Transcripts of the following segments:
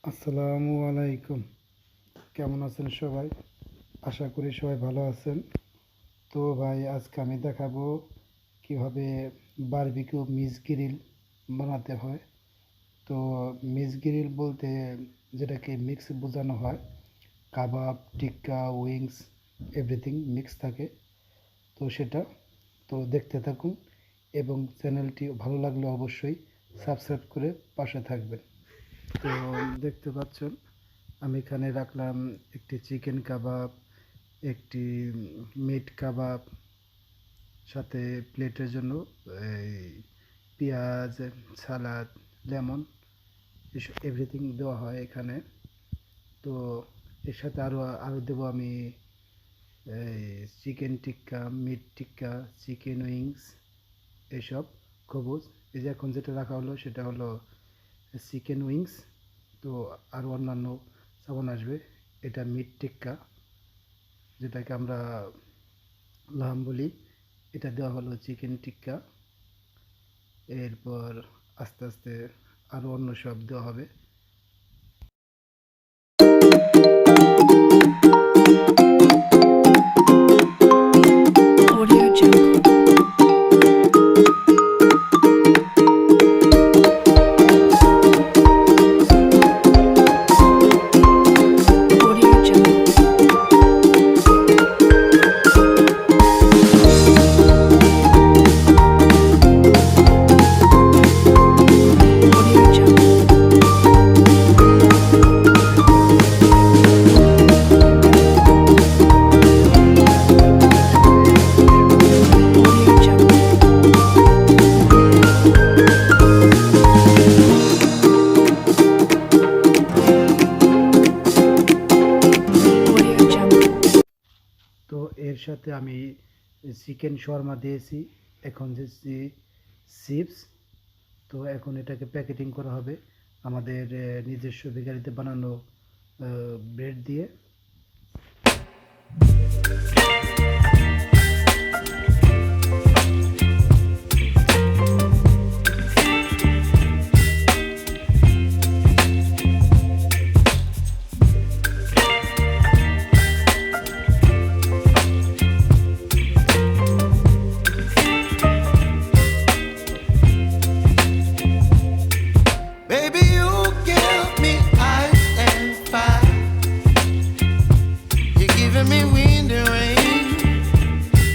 আসসালামু আলাইকুম। কেমন আছেন সবাই? আশা করি সবাই ভালো আছেন। তো ভাই আজকে আমি দেখাবো কিভাবে বারবিকিউ মিক্স গ্রিল বানাতে হয়। তো মিক্স গ্রিল বলতে যেটাকে মিক্স বোঝানো হয়, কাবাব, টিক্কা, উইংস এভরিথিং মিক্স থাকে। তো সেটা তো দেখতে থাকুন এবং চ্যানেলটি ভালো লাগলে অবশ্যই সাবস্ক্রাইব করে পাশে থাকবেন। তো দেখতে পাচ্ছেন আমি এখানে রাখলাম একটি চিকেন কাবাব, একটি মিট কাবাব, সাথে প্লেটের জন্য এই পেঁয়াজ, সালাদ, লেমন এভরিথিং দেওয়া হয় এখানে। তো এর সাথে আরও দেবো আমি এই চিকেন টিক্কা, মিট টিক্কা, চিকেন উইংস এসব সবুজ। এই যে এখন যেটা রাখা হলো সেটা হলো চিকেন উইংস। তো আরও অন্যান্য সাবান আসবে। এটা মিট টিক্কা, যেটাকে আমরা লাম বলি। এটা দেওয়া হলো চিকেন টিক্কা। এরপর আস্তে আস্তে আরও অন্য সব দেওয়া হবে। Audio Jungle. Audio Jungle. Audio Jungle. Audio Jungle. Audio Jungle. তো এর সাথে আমি চিকেন শর্মা দিয়েছি। এখন দিচ্ছি চিপস। তো এখন এটাকে প্যাকেটিং করা হবে আমাদের নিজস্ব বেকারিতে বানানো ব্রেড দিয়ে। Baby, you give me ice and fire. You're giving me wind and rain.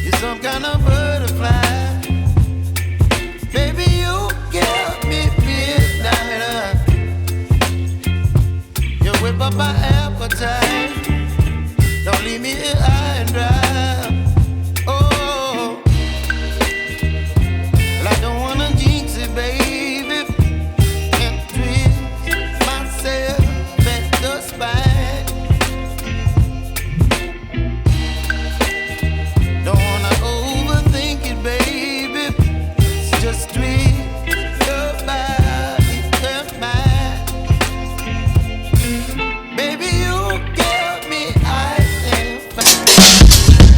You're some kind of butterfly. Baby, you give me midnight. You whip up my appetite. Don't leave me here high and dry. Oh, well, I don't wanna jinx it, baby. And twist myself at the spine. Don't wanna overthink it, baby. It's just twist your body and mine. Baby, you give me ice and fire.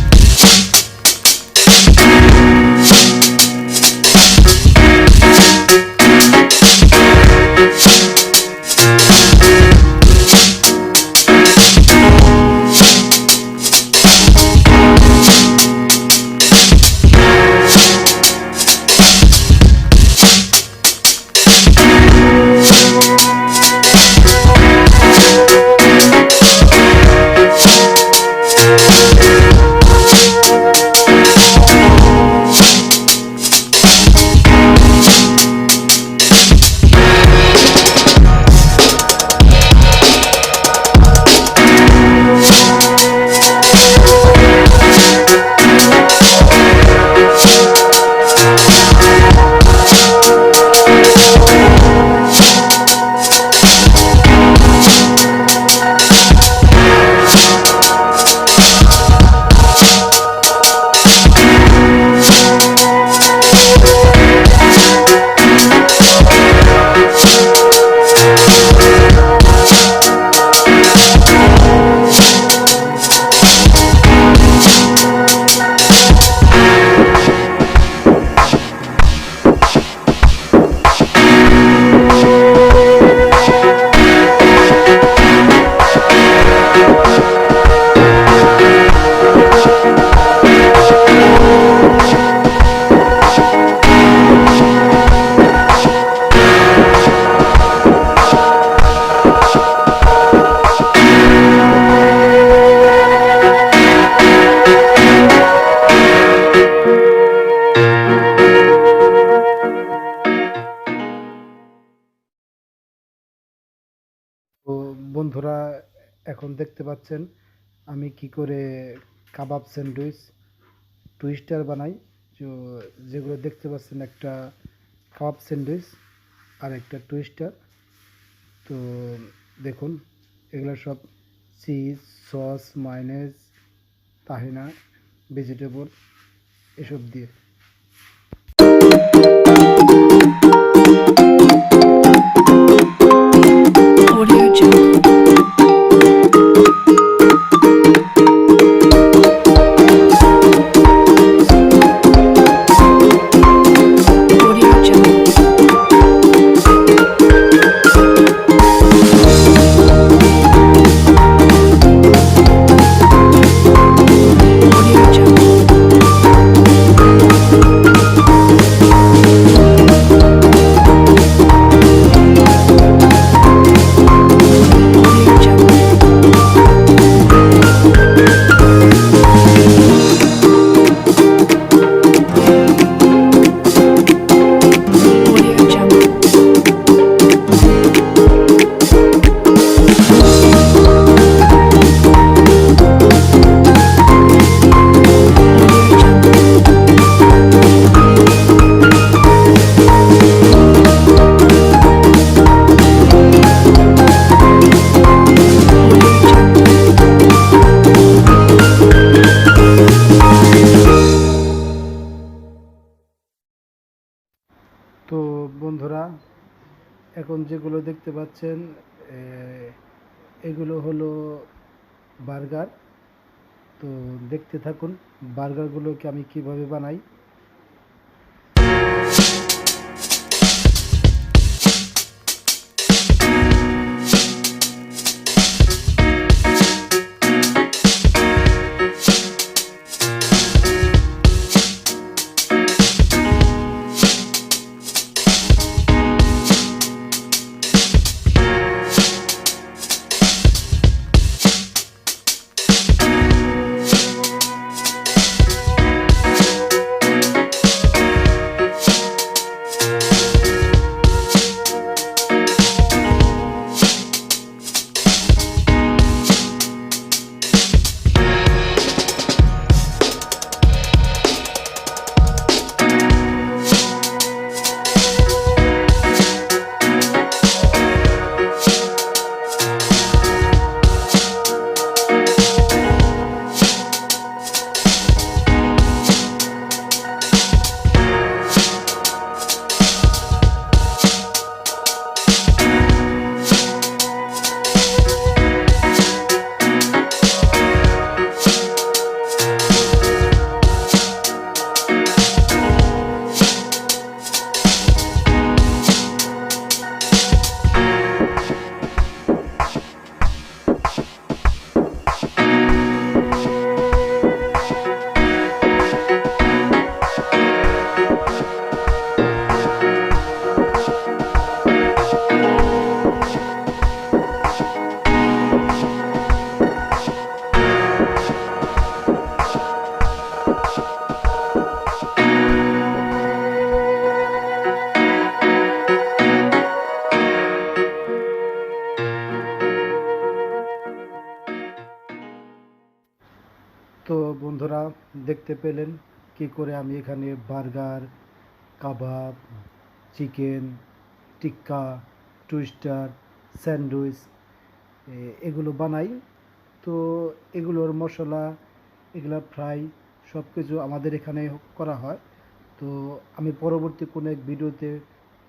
বন্ধুরা, এখন দেখতে পাচ্ছেন আমি কি করে কাবাব sandwich twister বানাই। তো যেগুলো দেখতে পাচ্ছেন, একটা কাবাব স্যান্ডউইচ আর একটা টুইস্টার। তো দেখুন, এগুলো সব চিজ, সস, মায়োনেজ, তাহিনা, ভেজিটেবল এসব দিয়ে। Audio Jungle. Audio Jungle. Audio Jungle. Audio Jungle. Audio Jungle. Audio Jungle. Audio Jungle. তো বন্ধুরা, এখন যেগুলো দেখতে পাচ্ছেন এগুলো হলো বার্গার। তো দেখতে থাকুন বার্গারগুলোকে আমি কিভাবে বানাই। তো বন্ধুরা, দেখতে পেলেন কি করে আমি এখানে বার্গার, কাবাব, চিকেন টিক্কা, টুইস্টার, স্যান্ডউইচ এগুলো বানাই। তো এগুলোর মশলা, এগুলো ফ্রাই সব কিছু আমাদের এখানে করা হয়। তো আমি পরবর্তী কোনো এক ভিডিওতে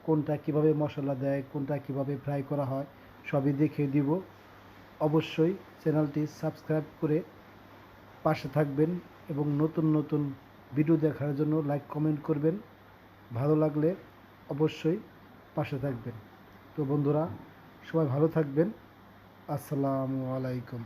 কোনটা কিভাবে মশলা দেয়, কোনটা কিভাবে ফ্রাই করা হয় সবই দেখিয়ে দিব। অবশ্যই চ্যানেলটি সাবস্ক্রাইব করে পাশে থাকবেন এবং নতুন নতুন ভিডিও দেখার জন্য লাইক কমেন্ট করবেন। ভালো লাগলে অবশ্যই পাশে থাকবেন। তো বন্ধুরা, সবাই ভালো থাকবেন। আসসালামু আলাইকুম।